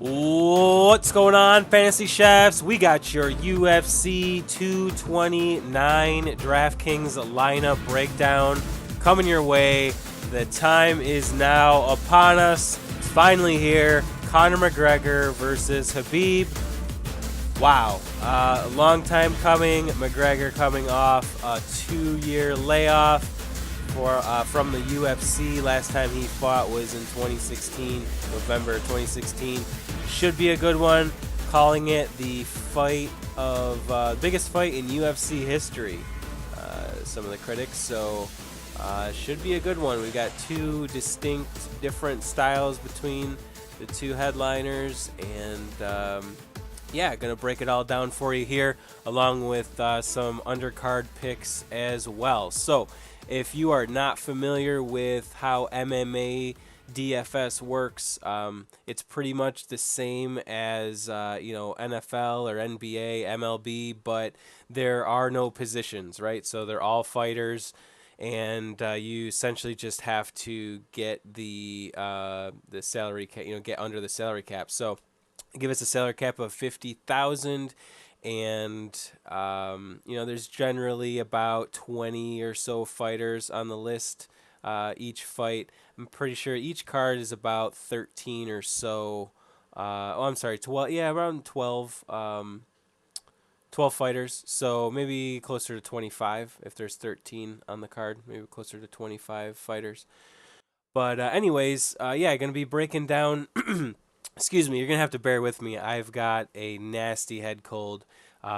What's going on, Fantasy Chefs? We got your UFC 229 Draftkings lineup breakdown coming your way. The time is now upon us. It's finally here. Conor McGregor versus Khabib. Wow. A long time coming. McGregor coming off a 2-year layoff from the UFC. Last time he fought was in 2016, November 2016. Should be a good one. Calling it the fight of biggest fight in UFC history. Some of the critics. So should be a good one. We've got two distinct, different styles between the two headliners, and yeah, gonna break it all down for you here, along with some undercard picks as well. So, if you are not familiar with how MMA DFS works, it's pretty much the same as NFL or NBA, MLB, but there are no positions, right? So they're all fighters, and you essentially just have to get the salary cap, get under the salary cap. So give us a salary cap of 50,000, and there's generally about 20 or so fighters on the list each fight. I'm pretty sure each card is about 13 or so. I'm sorry, 12. Yeah, around 12. 12 fighters, so maybe closer to 25 if there's 13 on the card. Maybe closer to 25 fighters. But anyways, yeah, gonna be breaking down. Excuse me, you're going to have to bear with me. I've got a nasty head cold,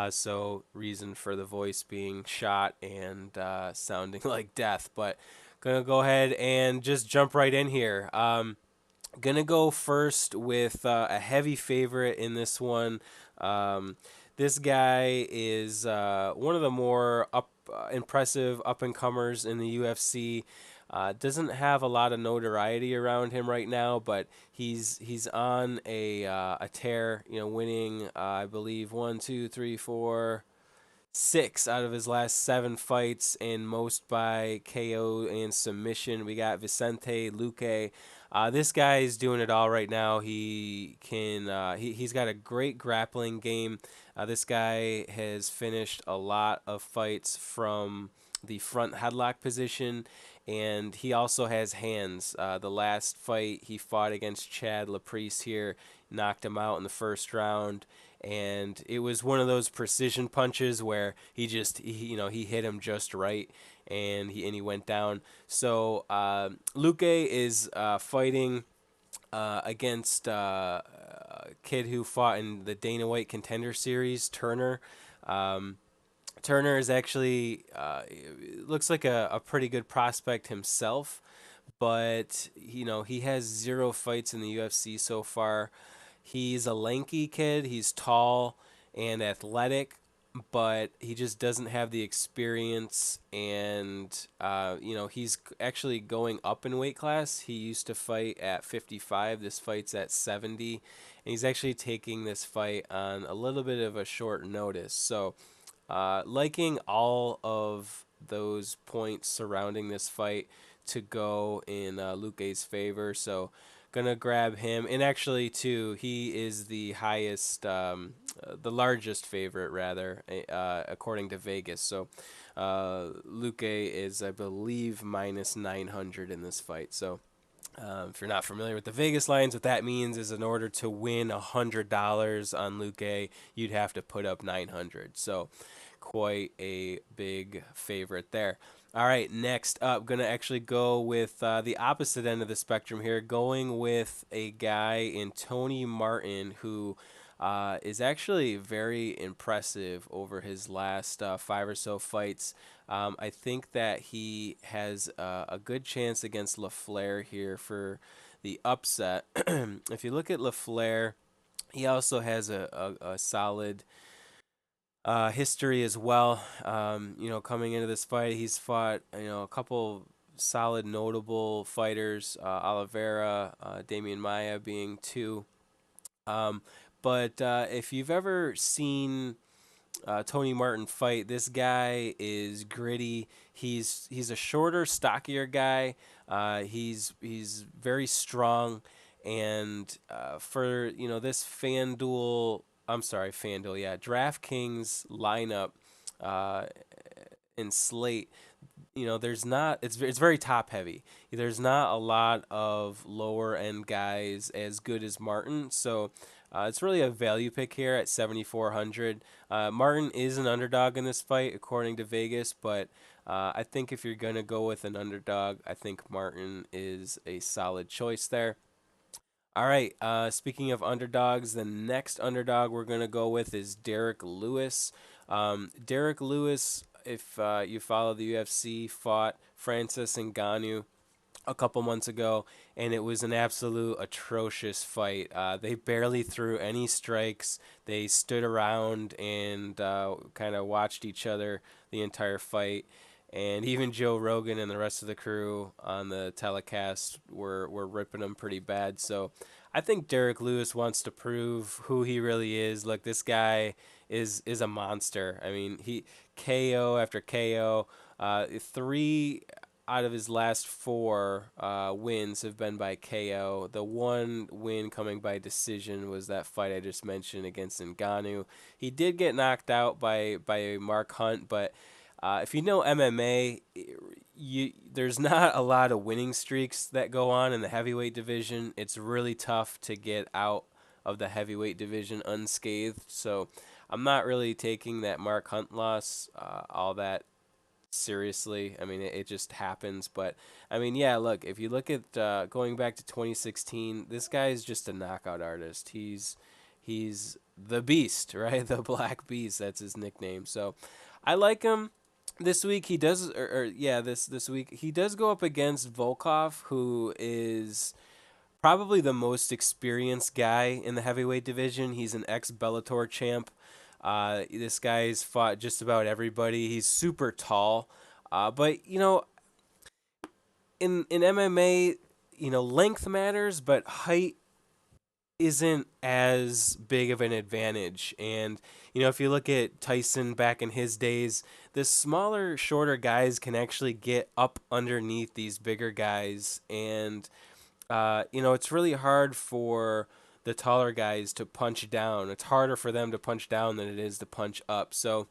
so reason for the voice being shot and sounding like death. But going to go ahead and just jump right in here. Going to go first with a heavy favorite in this one. This guy is one of the more impressive up-and-comers in the UFC. Doesn't have a lot of notoriety around him right now, but he's on a tear. Winning I believe 1, 2, 3, 4, 6 out of his last 7 fights, and most by KO and submission. We got Vicente Luque. This guy is doing it all right now. He can he's got a great grappling game. This guy has finished a lot of fights from the front headlock position, and he also has hands. The last fight he fought against Chad Laprise here, knocked him out in the first round, and it was one of those precision punches where he hit him just right, and he went down. So Luque is fighting against a kid who fought in the Dana White Contender Series, Turner. Turner is actually looks like a pretty good prospect himself, but he has 0 fights in the UFC so far. He's a lanky kid. He's tall and athletic, but he just doesn't have the experience. And he's actually going up in weight class. He used to fight at 55. This fight's at 70, and he's actually taking this fight on a little bit of a short notice. So liking all of those points surrounding this fight to go in Luque's favor. So gonna grab him, and actually too, he is the the largest favorite rather, according to Vegas. So Luque is, I believe, minus 900 in this fight. So if you're not familiar with the Vegas lines, what that means is in order to win $100 on Luque, you'd have to put up 900. So quite a big favorite there. All right, next up, going to actually go with the opposite end of the spectrum here, going with a guy in Tony Martin who is actually very impressive over his last 5 or so fights. I think that he has a good chance against LaFleur here for the upset. If you look at LaFleur, he also has a solid history as well. Coming into this fight, he's fought a couple solid, notable fighters, Oliveira, Damian Maia being 2. But if you've ever seen Tony Martin fight, this guy is gritty. He's a shorter, stockier guy. He's very strong, And for this FanDuel, yeah, DraftKings lineup uh, in slate, there's not it's very top heavy. There's not a lot of lower end guys as good as Martin, so it's really a value pick here at 7,400. Martin is an underdog in this fight according to Vegas, but I think if you're gonna go with an underdog, I think Martin is a solid choice there. All right. Speaking of underdogs, the next underdog we're going to go with is Derek Lewis. Derek Lewis, if you follow the UFC, fought Francis Ngannou a couple months ago, and it was an absolute atrocious fight. They barely threw any strikes. They stood around and kind of watched each other the entire fight. And even Joe Rogan and the rest of the crew on the telecast were ripping him pretty bad. So I think Derek Lewis wants to prove who he really is. Look, this guy is a monster. I mean, he KO after KO. Three out of his last four wins have been by KO. The one win coming by decision was that fight I just mentioned against Ngannou. He did get knocked out by Mark Hunt, but if you know MMA, there's not a lot of winning streaks that go on in the heavyweight division. It's really tough to get out of the heavyweight division unscathed. So I'm not really taking that Mark Hunt loss all that seriously. I mean, it just happens. But I mean, yeah, look, if you look at going back to 2016, this guy is just a knockout artist. He's the beast, right? The Black Beast. That's his nickname. So I like him. This week he does, or yeah, this week he does go up against Volkov, who is probably the most experienced guy in the heavyweight division. He's an ex Bellator champ. This guy's fought just about everybody. He's super tall, but in MMA, length matters, but height isn't as big of an advantage. And if you look at Tyson back in his days, the smaller, shorter guys can actually get up underneath these bigger guys, and it's really hard for the taller guys to punch down. It's harder for them to punch down than it is to punch up. So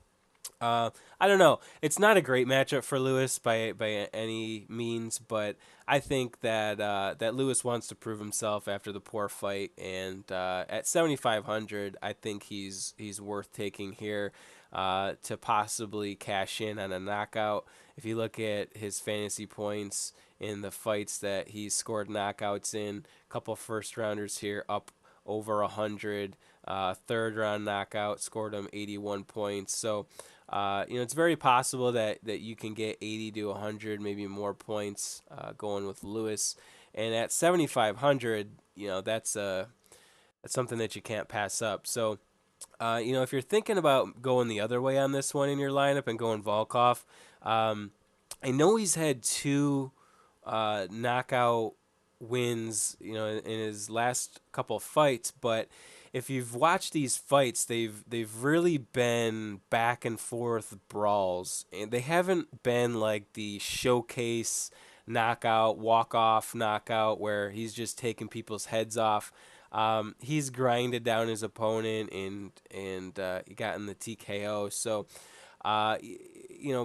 I don't know. It's not a great matchup for Lewis by any means, but I think that Lewis wants to prove himself after the poor fight, and at 7,500, I think he's worth taking here to possibly cash in on a knockout. If you look at his fantasy points in the fights that he's scored knockouts in, a couple first rounders here up over 100. Third round knockout scored him 81 points. So it's very possible that you can get 80 to 100, maybe more points going with Lewis. And at 7,500, that's something that you can't pass up. So, if you're thinking about going the other way on this one in your lineup and going Volkov, I know he's had two knockout wins, in his last couple fights, but if you've watched these fights, they've really been back and forth brawls, and they haven't been like the showcase knockout, walk off knockout where he's just taking people's heads off. He's grinded down his opponent and gotten the TKO. So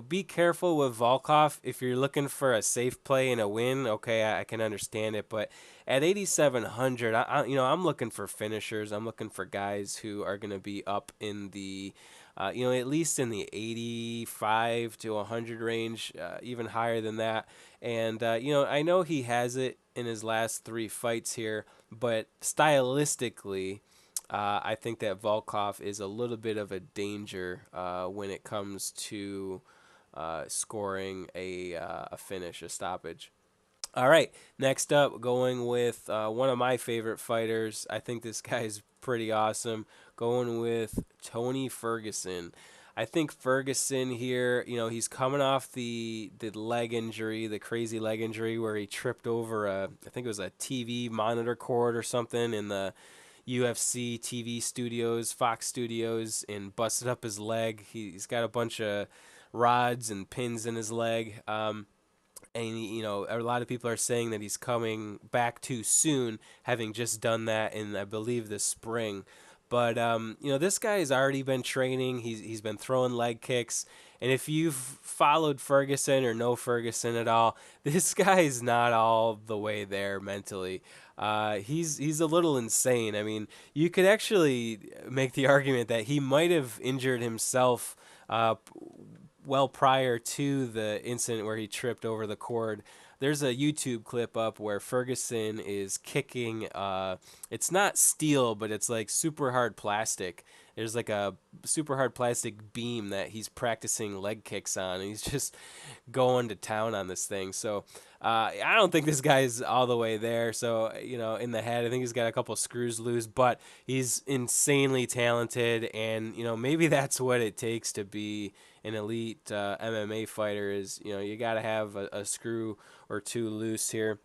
be careful with Volkov. If you're looking for a safe play and a win, okay, I can understand it. But at 8,700, I'm looking for finishers. I'm looking for guys who are going to be up in the, at least in the 85 to 100 range, even higher than that. And I know he has it in his last three fights here, but stylistically, I think that Volkov is a little bit of a danger when it comes to scoring a finish, a stoppage. All right, next up, going with one of my favorite fighters. I think this guy's pretty awesome. Going with Tony Ferguson. I think Ferguson here, he's coming off the leg injury, the crazy leg injury where he tripped over I think it was a TV monitor cord or something in the UFC TV studios, Fox Studios, and busted up his leg. He's got a bunch of rods and pins in his leg. and a lot of people are saying that he's coming back too soon, having just done that in, I believe, the spring. But this guy has already been training. He's been throwing leg kicks, and if you've followed Ferguson or know Ferguson at all, this guy is not all the way there mentally. He's a little insane. I mean, you could actually make the argument that he might have injured himself well prior to the incident where he tripped over the cord. There's a YouTube clip up where Ferguson is kicking. It's not steel, but it's like super hard plastic. There's like a super hard plastic beam that he's practicing leg kicks on, and he's just going to town on this thing. So I don't think this guy's all the way there. So in the head, I think he's got a couple screws loose, but he's insanely talented, and maybe that's what it takes to be an elite MMA fighter. Is you got to have a screw or two loose here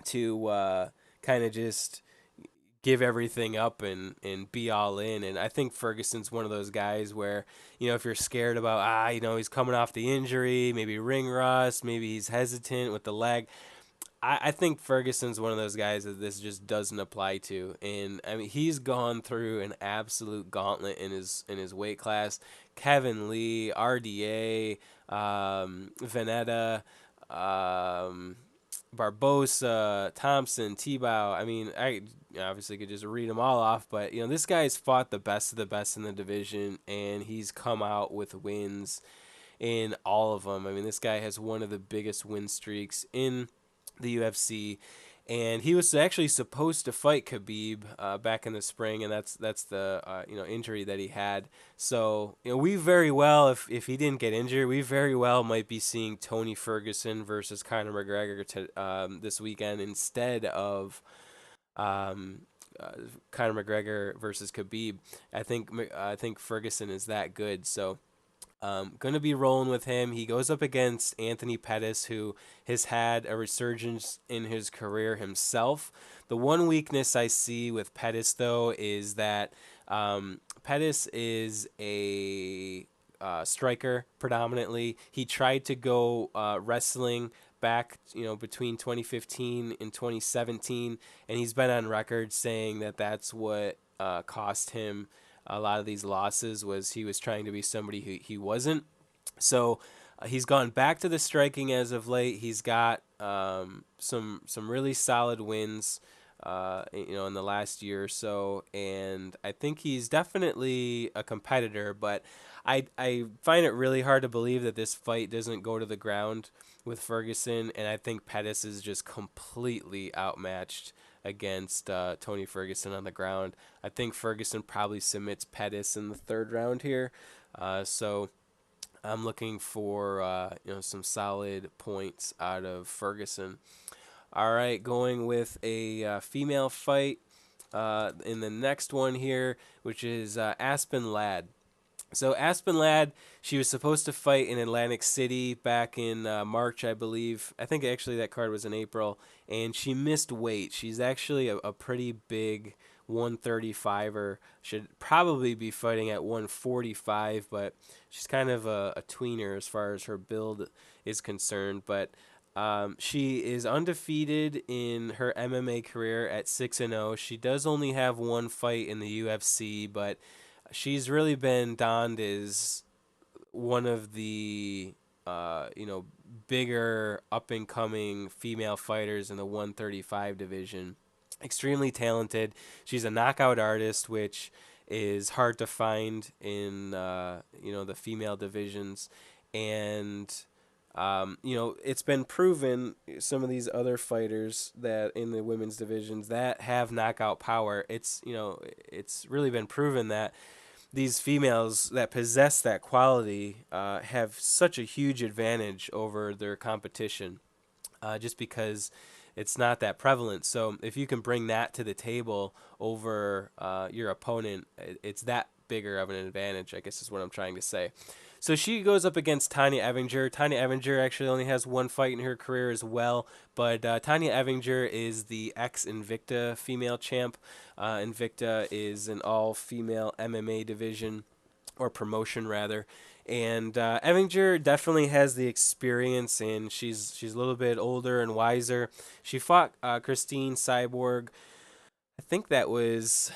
to kind of just give everything up and be all in. And I think Ferguson's one of those guys where, if you're scared about, he's coming off the injury, maybe ring rust, maybe he's hesitant with the leg. I think Ferguson's one of those guys that this just doesn't apply to. And I mean, he's gone through an absolute gauntlet in his weight class. Kevin Lee, RDA, Veneta, um, Barbosa, Thompson, Tebow. I mean, I obviously could just read them all off, but this guy's fought the best of the best in the division, and he's come out with wins in all of them. I mean, this guy has one of the biggest win streaks in the UFC, and he was actually supposed to fight Khabib back in the spring, and that's the injury that he had. So we very well, if he didn't get injured, we very well might be seeing Tony Ferguson versus Conor McGregor this weekend instead of um, uh, Conor McGregor versus Khabib. I think Ferguson is that good. So going to be rolling with him. He goes up against Anthony Pettis, who has had a resurgence in his career himself. The one weakness I see with Pettis, though, is that Pettis is a striker predominantly. He tried to go wrestling back, between 2015 and 2017, and he's been on record saying that that's what cost him a lot of these losses was he was trying to be somebody who he wasn't. So he's gone back to the striking as of late. He's got some really solid wins, in the last year or so, and I think he's definitely a competitor. But I find it really hard to believe that this fight doesn't go to the ground with Ferguson, and I think Pettis is just completely outmatched against Tony Ferguson on the ground. I think Ferguson probably submits Pettis in the third round here. So I'm looking for some solid points out of Ferguson. All right, going with a female fight in the next one here, which is Aspen Ladd. So Aspen Ladd, she was supposed to fight in Atlantic City back in March, I believe. I think actually that card was in April, and she missed weight. She's actually a pretty big 135er. Should probably be fighting at 145, but she's kind of a tweener as far as her build is concerned. But she is undefeated in her MMA career at 6-0. She does only have one fight in the UFC, but she's really been donned as one of the bigger up and coming female fighters in the 135 division. Extremely talented. She's a knockout artist, which is hard to find in the female divisions, and it's been proven some of these other fighters that in the women's divisions that have knockout power. It's really been proven that these females that possess that quality have such a huge advantage over their competition, just because it's not that prevalent. So if you can bring that to the table over your opponent, it's that bigger of an advantage, I guess is what I'm trying to say. So she goes up against Tanya Evinger. Tanya Evinger actually only has one fight in her career as well, but Tanya Evinger is the ex-Invicta female champ. Invicta is an all-female MMA division, or promotion rather, And Evinger definitely has the experience, and she's a little bit older and wiser. She fought Christine Cyborg. I think that was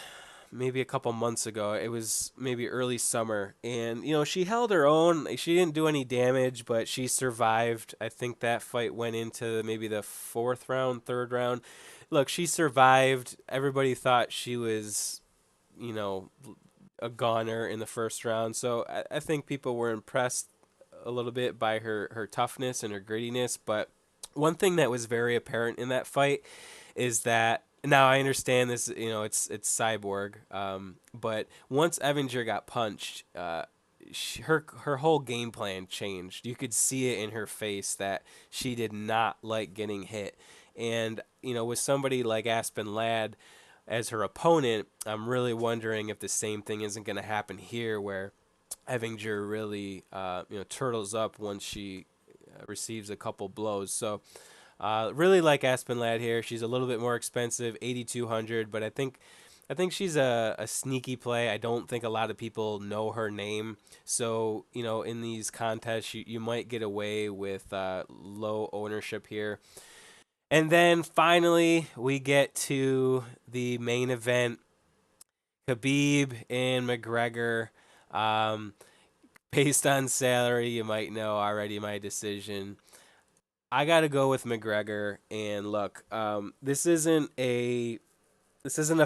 maybe a couple months ago. It was maybe early summer, and she held her own. She didn't do any damage, but she survived. I think that fight went into maybe the fourth round, third round. Look, she survived. Everybody thought she was, you know, a goner in the first round. So I think people were impressed a little bit by her toughness and her grittiness. But one thing that was very apparent in that fight is that now I understand this. It's Cyborg, but once Evinger got punched, her whole game plan changed. You could see it in her face that she did not like getting hit, and with somebody like Aspen Ladd as her opponent, I'm really wondering if the same thing isn't going to happen here, where Evinger really turtles up once she receives a couple blows. So really like Aspen Ladd here. She's a little bit more expensive, 8,200, but I think she's a sneaky play. I don't think a lot of people know her name. So, in these contests, you might get away with low ownership here. And then finally, we get to the main event, Khabib and McGregor. Um, Based on salary, you might know already my decision. I got to go with McGregor. And look, this isn't a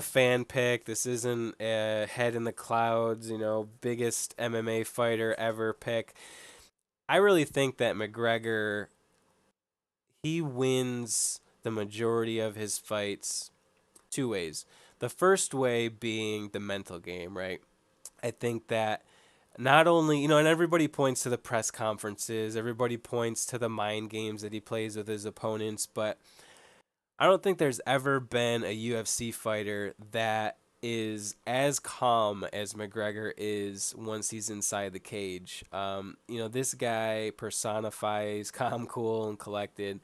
fan pick. This isn't a head in the clouds, biggest MMA fighter ever pick. I really think that McGregor, he wins the majority of his fights two ways. The first way being the mental game, right? I think that not only, and everybody points to the press conferences, everybody points to the mind games that he plays with his opponents, but I don't think there's ever been a UFC fighter that is as calm as McGregor is once he's inside the cage. This guy personifies calm, cool, and collected.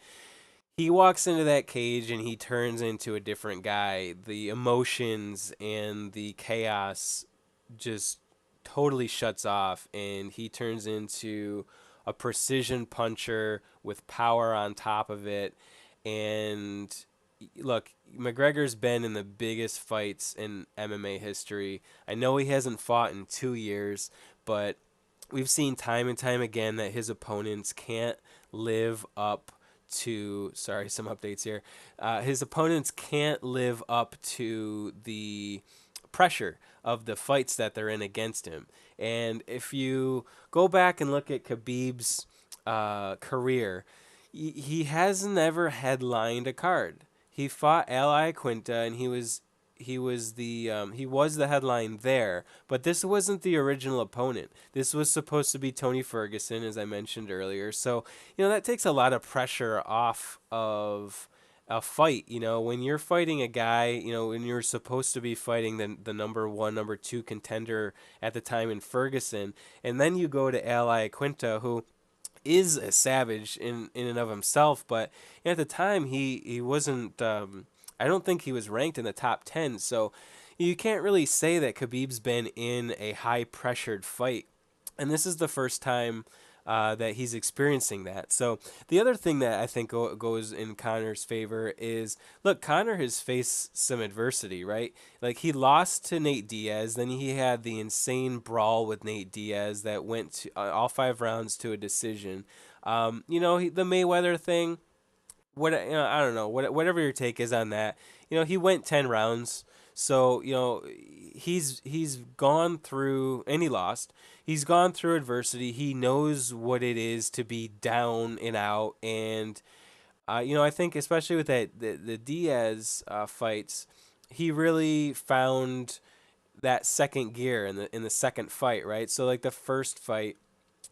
He walks into that cage and he turns into a different guy. The emotions and the chaos just totally shuts off, and he turns into a precision puncher with power on top of it. And look, McGregor's been in the biggest fights in MMA history. I know he hasn't fought in 2 years, but we've seen time and time again that his opponents can't live up to. Sorry, some updates here. His opponents can't live up to the pressure of the fights that they're in against him. And if you go back and look at Khabib's career, he has never headlined a card. He fought Ally Quinta, and he was the headline there, but this wasn't the original opponent. This was supposed to be Tony Ferguson, as I mentioned earlier. So that takes a lot of pressure off of a fight. When you're fighting a guy, when you're supposed to be fighting the number one, number two contender at the time in Ferguson, and then you go to Ally Quinta, who is a savage in and of himself, but at the time he wasn't. I don't think he was ranked in the top 10, so you can't really say that Khabib's been in a high pressured fight, and this is the first time that he's experiencing that. So the other thing that I think goes in Conor's favor is, look, Conor has faced some adversity, right? Like, he lost to Nate Diaz, then he had the insane brawl with Nate Diaz that went to, all 5 rounds to a decision. The Mayweather thing. I don't know. Whatever your take is on that. He went 10 rounds. So he's gone through, and he lost. He's gone through adversity. He knows what it is to be down and out. And I think especially with the Diaz fights, he really found that second gear in the second fight, right? So like the first fight,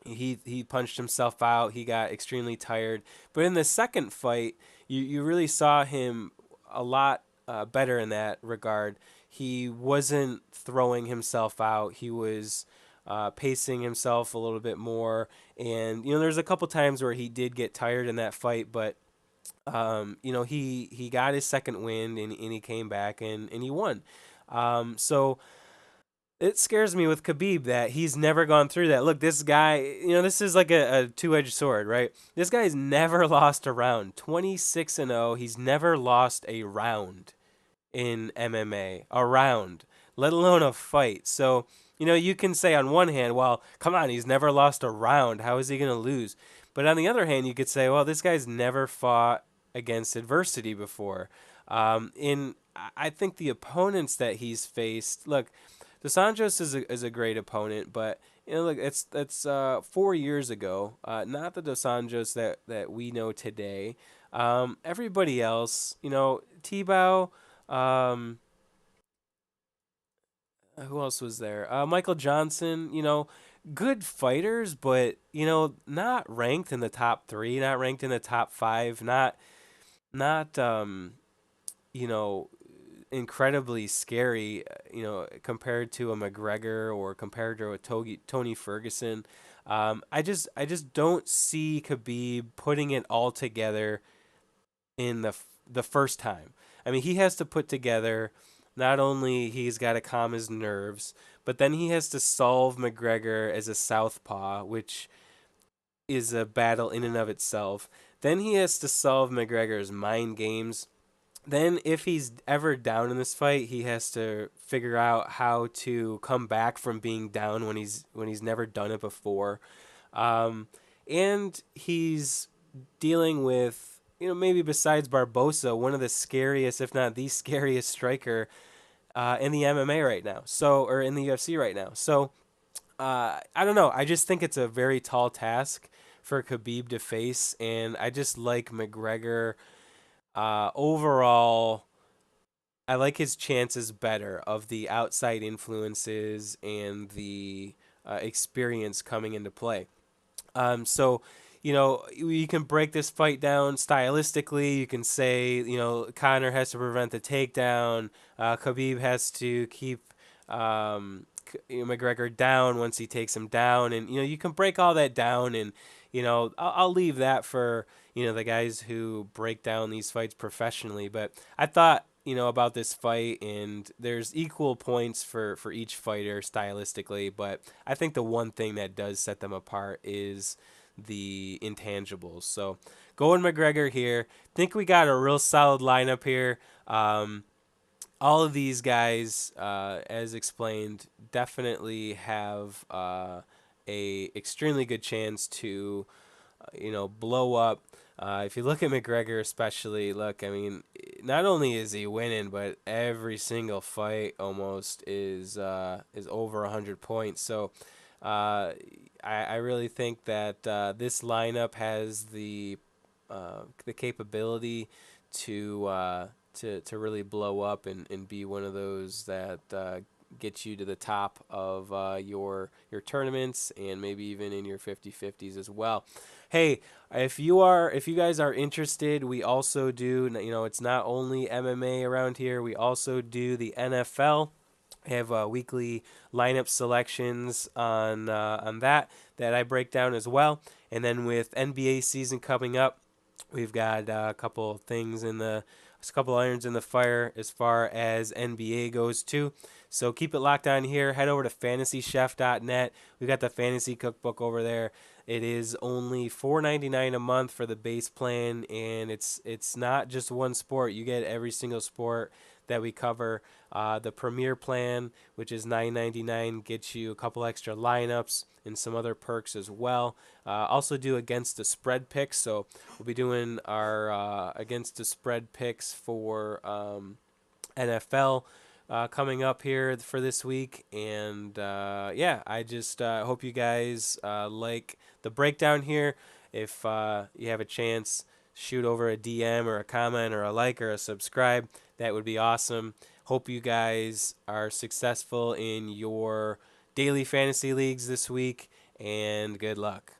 he punched himself out. He got extremely tired. But in the second fight, you really saw him a lot better in that regard. He wasn't throwing himself out. He was pacing himself a little bit more. And there's a couple times where he did get tired in that fight, but he got his second win, and he came back and he won. So It scares me with Khabib that he's never gone through that. Look, this guy, this is like a two-edged sword, right? This guy's never lost a round. 26-0. He's never lost a round in MMA, a round, let alone a fight. So, you can say on one hand, well, come on, he's never lost a round. How is he going to lose? But on the other hand, you could say, well, this guy's never fought against adversity before. I think the opponents that he's faced, look, Dos Anjos is a great opponent, but look, it's 4 years ago, not the Dos Anjos that we know today. Everybody else, Tebow, um, who else was there? Michael Johnson, good fighters, but not ranked in the top three, not ranked in the top five, not you know incredibly scary, compared to a McGregor or compared to a Tony Ferguson. I just don't see Khabib putting it all together in the first time. I mean, he has to put together, not only he's got to calm his nerves, but then he has to solve McGregor as a southpaw, which is a battle in and of itself. Then he has to solve McGregor's mind games. Then if he's ever down in this fight, he has to figure out how to come back from being down when he's never done it before. Um, and he's dealing with, maybe besides Barbosa, one of the scariest, if not the scariest striker in the MMA right now. So, or in the UFC right now. So, I don't know. I just think it's a very tall task for Khabib to face, and I just like McGregor. Overall, I like his chances better of the outside influences and the experience coming into play. So, you can break this fight down stylistically. You can say, Connor has to prevent the takedown. Khabib has to keep McGregor down once he takes him down. And, you can break all that down. And, I'll leave that for, the guys who break down these fights professionally. But I thought, about this fight, and there's equal points for each fighter stylistically. But I think the one thing that does set them apart is the intangibles. So going McGregor here. Think we got a real solid lineup here. All of these guys, as explained, definitely have a extremely good chance to, blow up. If you look at McGregor, especially, look, I mean, not only is he winning, but every single fight almost is over 100 points. So, I really think that this lineup has the capability to to really blow up and be one of those that get you to the top of your tournaments and maybe even in your 50-50s as well. Hey, if you guys are interested, we also do, it's not only MMA around here, we also do the NFL. Have weekly lineup selections on that I break down as well. And then with NBA season coming up, we've got a couple things a couple irons in the fire as far as NBA goes too. So keep it locked on here. Head over to fantasychef.net. We got the fantasy cookbook over there. It is only $4.99 a month for the base plan, and it's not just one sport. You get every single sport that we cover. The premier plan, which is $9.99, gets you a couple extra lineups and some other perks as well. Also do against the spread picks. So we'll be doing our against the spread picks for NFL coming up here for this week. And yeah, I just hope you guys like the breakdown here. If you have a chance, shoot over a DM or a comment or a like or a subscribe. That would be awesome. Hope you guys are successful in your daily fantasy leagues this week, and good luck.